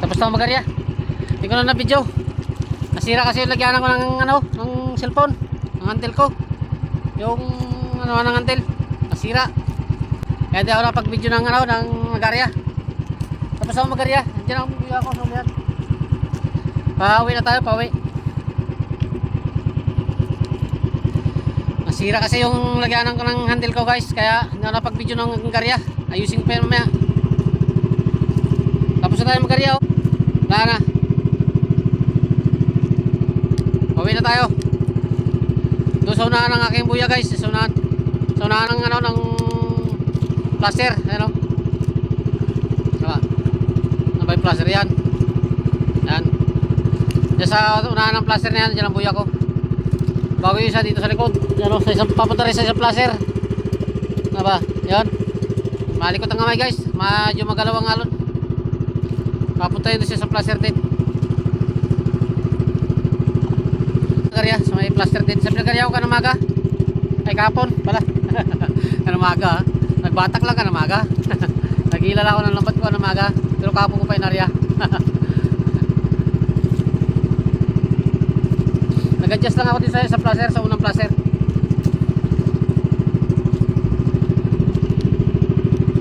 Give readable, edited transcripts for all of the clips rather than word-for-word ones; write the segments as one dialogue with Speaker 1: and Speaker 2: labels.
Speaker 1: Tapos na magarya. Hindi ko na na-video. Nasira kasi yung lagyanan ko ng ano, ng cellphone, ng antel ko. Yung ano ng antel, nasira. Kaya di ako nakapag-video ng ano, ng magarya. Tapos na magarya. Diyan ako video ako sa ulihan. Pauwi na tayo, pauwi. Nasira kasi yung lagyanan ko ng handle ko guys, kaya hindi ako nakapag-video ng magarya. Ayusin ko pa yun mamaya. Tapos na tayo magarya oh. Wala na. Pauwi na tayo. Doon sa unahan ng aking buya guys. Sa unahan ng ano, ng plaster. Ano? Diba? Ano ba yung plaster yan? Yan. Diyan sa unahan ng plaster na yan. Diyan ang buya ko. Bago yung isa dito sa likod. Yan o. Sa isang, papunta rin sa isang plaster. Diba? Yan. Malikot ang kamay guys. Medyo magalaw ang alon. Papunta yun siya sa plaster din. Nagarya sa may plaster din. Sabi nagarya ko kanamaga. Ay kapon pala. Kanamaga ha. Nagbatak lang kanamaga. Nagilala ko ng lambat ko kanamaga. Pero kapon ko pa inarya. Nag-adjust lang ako din sa plaster. Sa unang plaster.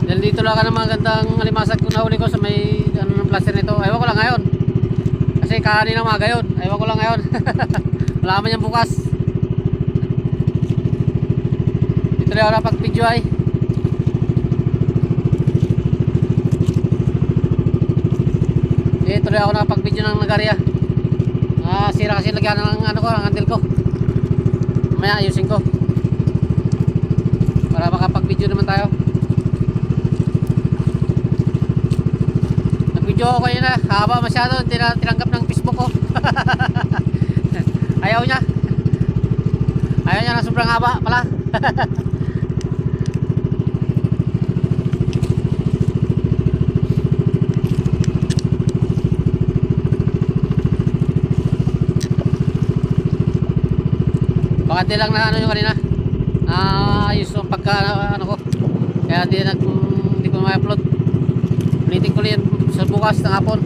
Speaker 1: Dahil dito lang ka ng mga gandang alimasag kung nahuli ko sa may ano ng plaster nito. Ewan ko lang ngayon. Kasi kanina umaga yun. Ewan ko lang ngayon. Wala man yan bukas. Dito rin ako napag-video ay. Dito rin ako napag-video ng nagarya. Sira kasi lagyan ng ano ko, ng handle ko. Mamaya ayusin ko. Para makapag-video naman tayo. Nag-video ako yun na. Haba masyado. Tinanggap ng Facebook ko. Ayaw niya na sobrang haba pala. Baka di lang na ano yung kanina ayos yung pagka ano ko. Kaya hindi ko ma-upload. Ulitin ko yan sa bukas ng hapon.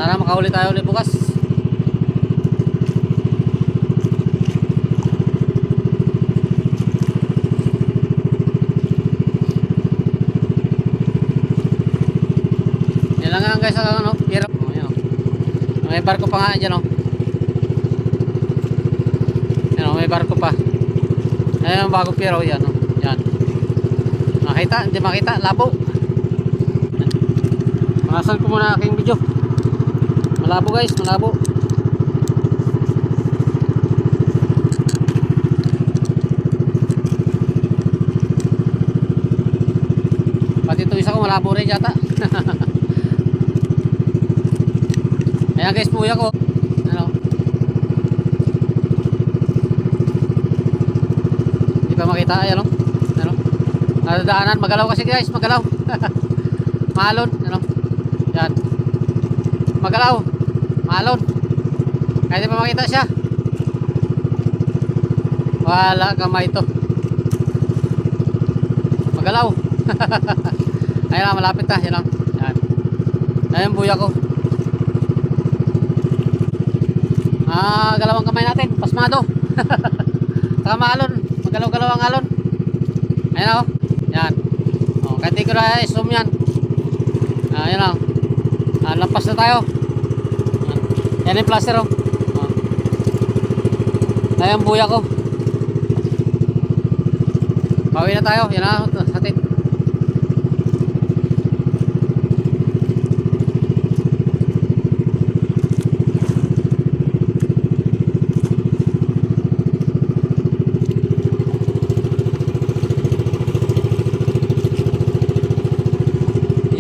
Speaker 1: Sana makahuli tayo ulit bukas. Yan lang nga guys ang ano, hirap. Oh, yan, oh. May barko pa nga dyan oh. Yan oh, may barko pa. Ayan ang bagong pier oh, yan oh. Yan. Makita, hindi makita, labo. Pangasan ko muna aking video. Malabo guys, malabo. Pati ito isa ko malabo rin yata. Ayan guys, puya ko. Ano? Hindi pa makita, ayan o. Ano? Nadadaanan, magalaw kasi guys, magalaw. Malon, ano? Yan. Magalaw. Malon. Kahit di pa makita siya. Wala kamay ito. Magalaw. Ayan na, malapit na. Yan lang. Yan. Ayan buya ko. Galawang kamay natin. Pasmado. Saka malon. Magalaw-galaw ang alon. Ayan o. Yan. O, kahit di ko na zoom yan. Ayan lang. Lampas na tayo. Yan yung plaster oh. Ayan buya ko. Bawi na tayo. Yan na atin.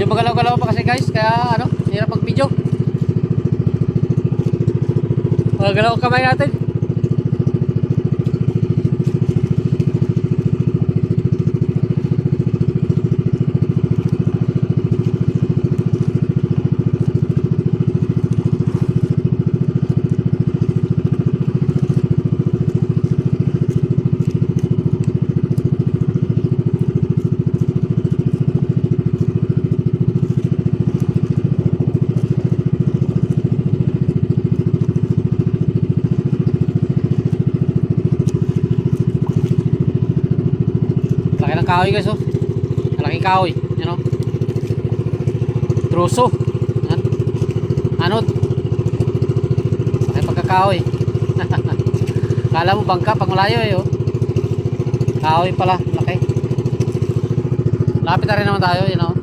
Speaker 1: Medyo magalaw-galaw pa kasi guys. Kaya ano, hirap mag-video. Magalaw ang kamay natin. kahoy guys oh. Malaking kahoy. Yan oh. Truso. Yan. Anod. May pagkakahoy. Kala mo bangka pag malayo eh oh. Kahoy pala. Laki. Lapit na rin naman tayo. Yan oh.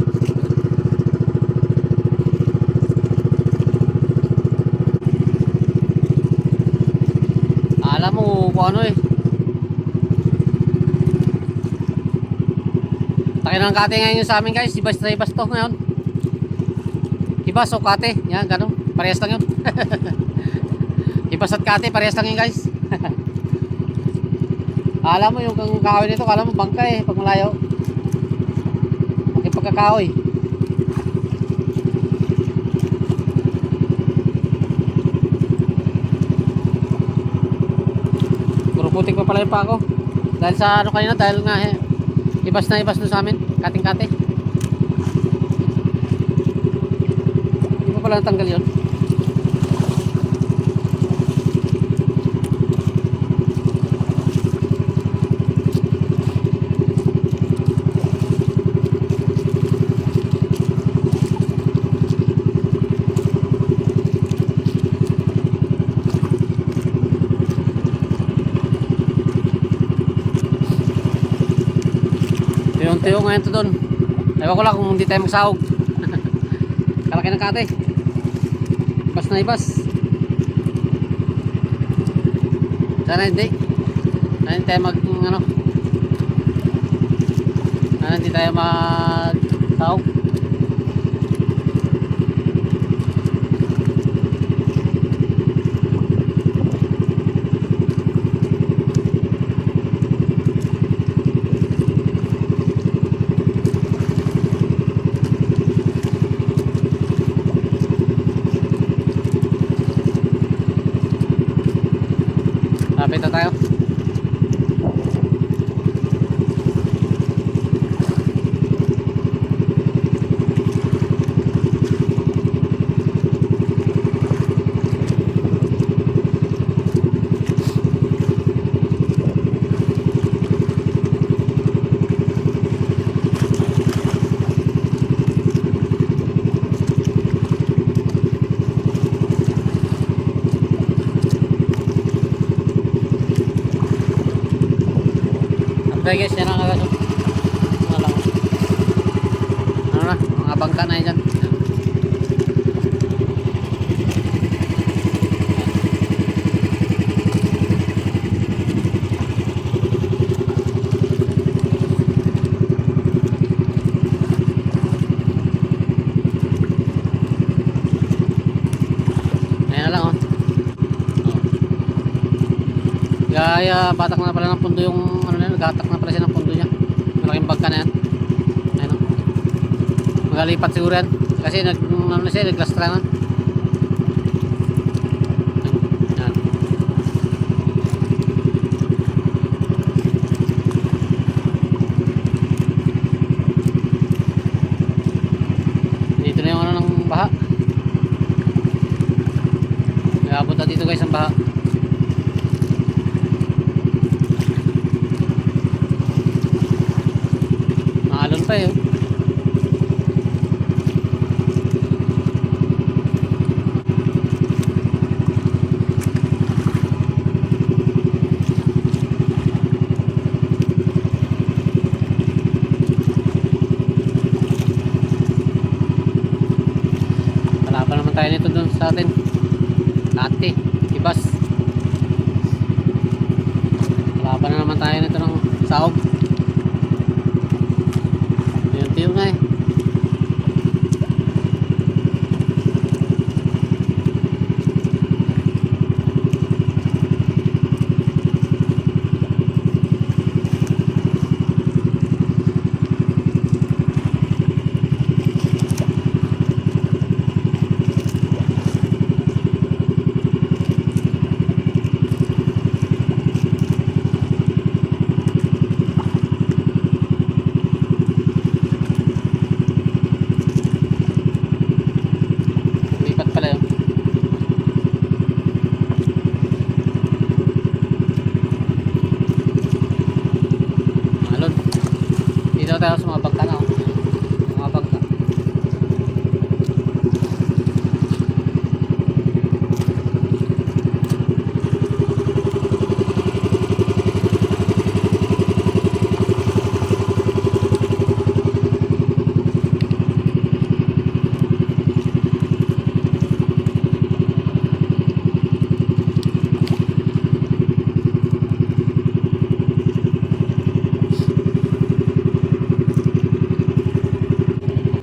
Speaker 1: Alam mo kung ano eh. Takin ng kate ngayon sa amin guys. Ibas na ibas to ngayon. Ibas o kate. Yan ganun. Parehas lang yun. Ibas at kate. Parehas lang yun guys. Alam mo yung kahoy nito. Alam mo bangka eh. Pag malayo. Yung pagkakahoy. Putik pa pala yung pa ako. Dahil sa ano kanina, dahil nga eh, ibas na ibas doon sa amin. Kating-kate. Hindi pa pala natanggal yun. Tuyo ngayon to doon. Ewan ko lang kung hindi tayo magsahog. Kalaki ng kate. Ibas na ibas. Sana hindi. Sana hindi tayo sana hindi tayo magsahog. Lapit na tayo. Okay guys, yan ang agad. Ano na, mga bangka na yan dyan. Ayan na lang oh. Gaya, batak na pala ng pundo yung naghatak na pala siya ng pundo niya. Malaking bangka na yan. Ayun o. Magalipat siguro yan. Kasi naglastra na. Yan. Dito na yung ano ng baha. Nagabot na dito guys ang baha. Alon pa yun. Kalaban naman tayo nito dun sa atin. Kate, ibas. Kalaban na naman tayo nito ng sahog. Yung nga eh. na tayo sa mga bangka na. Oh. Mga bangka.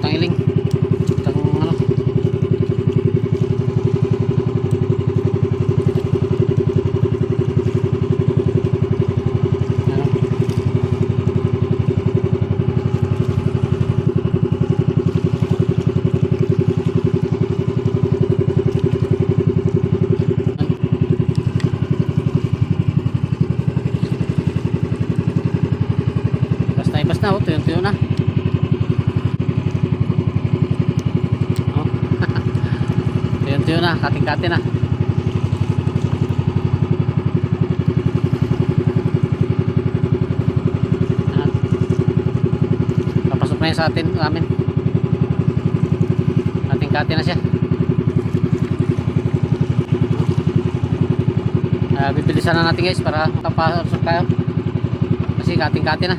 Speaker 1: Tangiling. Tang ano. Ano. Ibas na, oh, tuyo na. Oh. Tuyo na, kating-kati na. Ayan. Papasok na yun sa amin. Kating-kati na siya. Bibilisan na natin guys para makapasok tayo. Kasi kating-kati na.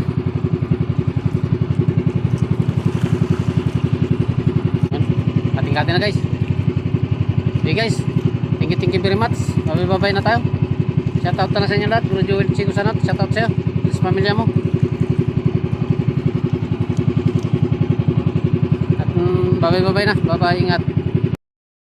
Speaker 1: Kating-kati na guys. Okay guys, thank you very much. Babay na tayo. Shoutout na sa inyo lahat. Bro Joel Chico Sanat, shoutout sa'yo, sa pamilya mo. At babay na. Babay, ingat.